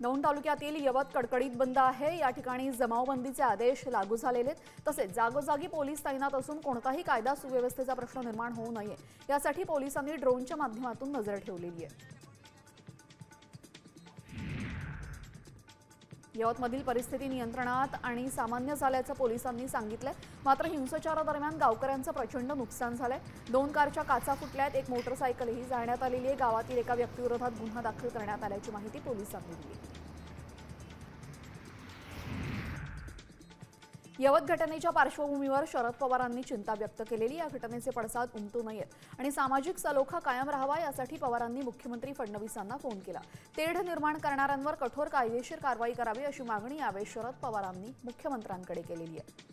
दौंड तालुक्यातील यवत कडकडीत बंद आहे। या ठिकाणी जमावबंदीचे आदेश लागू झालेले तसेच जागोजागी पोलीस तैनात असून कोणताही कायदा सुव्यवस्थेचा प्रश्न निर्माण होऊ नये यासाठी पोलिसांनी ड्रोनच्या माध्यमातून नजर ठेवलेली आहे। यवतमधील परिस्थिती नियंत्रणात आणि सामान्य झाल्याचं पोलिसांनी सांगितलंय। मात्र हिंसाचारादरम्यान गावकऱ्यांचं प्रचंड नुकसान झालंय। 2 कारच्या काचा फुटल्यात, एक मोटरसायकलही जाळण्यात आलेली आहे। गावातील एका व्यक्तीविरोधात गुन्हा दाखल करण्यात आल्याची माहिती पोलिसांनी दिली। यवत घटनेच्या पार्श्वभूमीवर शरद पवारांनी चिंता व्यक्त केलेली। या घटनेचे पडसाद उमटू नयेत आणि सामाजिक सलोखा कायम राहावा यासाठी पवारांनी मुख्यमंत्री फडणवीसांना फोन केला। तेढ निर्माण करणाऱ्यांवर कठोर कायदेशीर कारवाई करावी अशी मागणी यावेळी शरद पवारांनी मुख्यमंत्र्यांकडे केलेली आहे।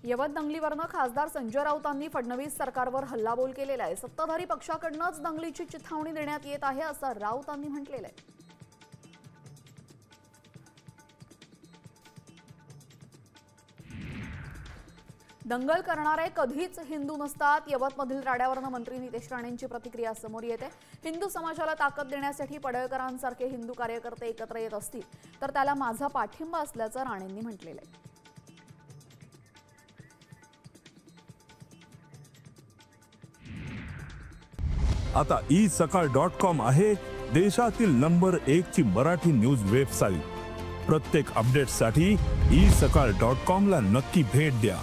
यवत दंगलीवरनं खासदार संजय राऊतांनी फडणवीस सरकारवर हल्लाबोल केलेला आहे। सत्ताधारी पक्षाकडूनच दंगलीची चिथावणी देण्यात येत आहे असं राऊतांनी म्हटलेलं आहे। दंगल करणारे कधीच हिंदू नसतात। यवतमधील राड्यावरनं मंत्री नितेश राणेंची प्रतिक्रिया समोर येते। हिंदू समाजाला ताकद देण्यासाठी पडळकरांसारखे हिंदू कार्यकर्ते एकत्र येत असतील तर त्याला माझा पाठिंबा असल्याचं राणेंनी म्हटलेलं आहे। आता isakal.com आहे देशातील नंबर 1 ची मराठी न्यूज वेबसाईट। प्रत्येक अपडेटसाठी isakal.com ला नक्की भेट द्या।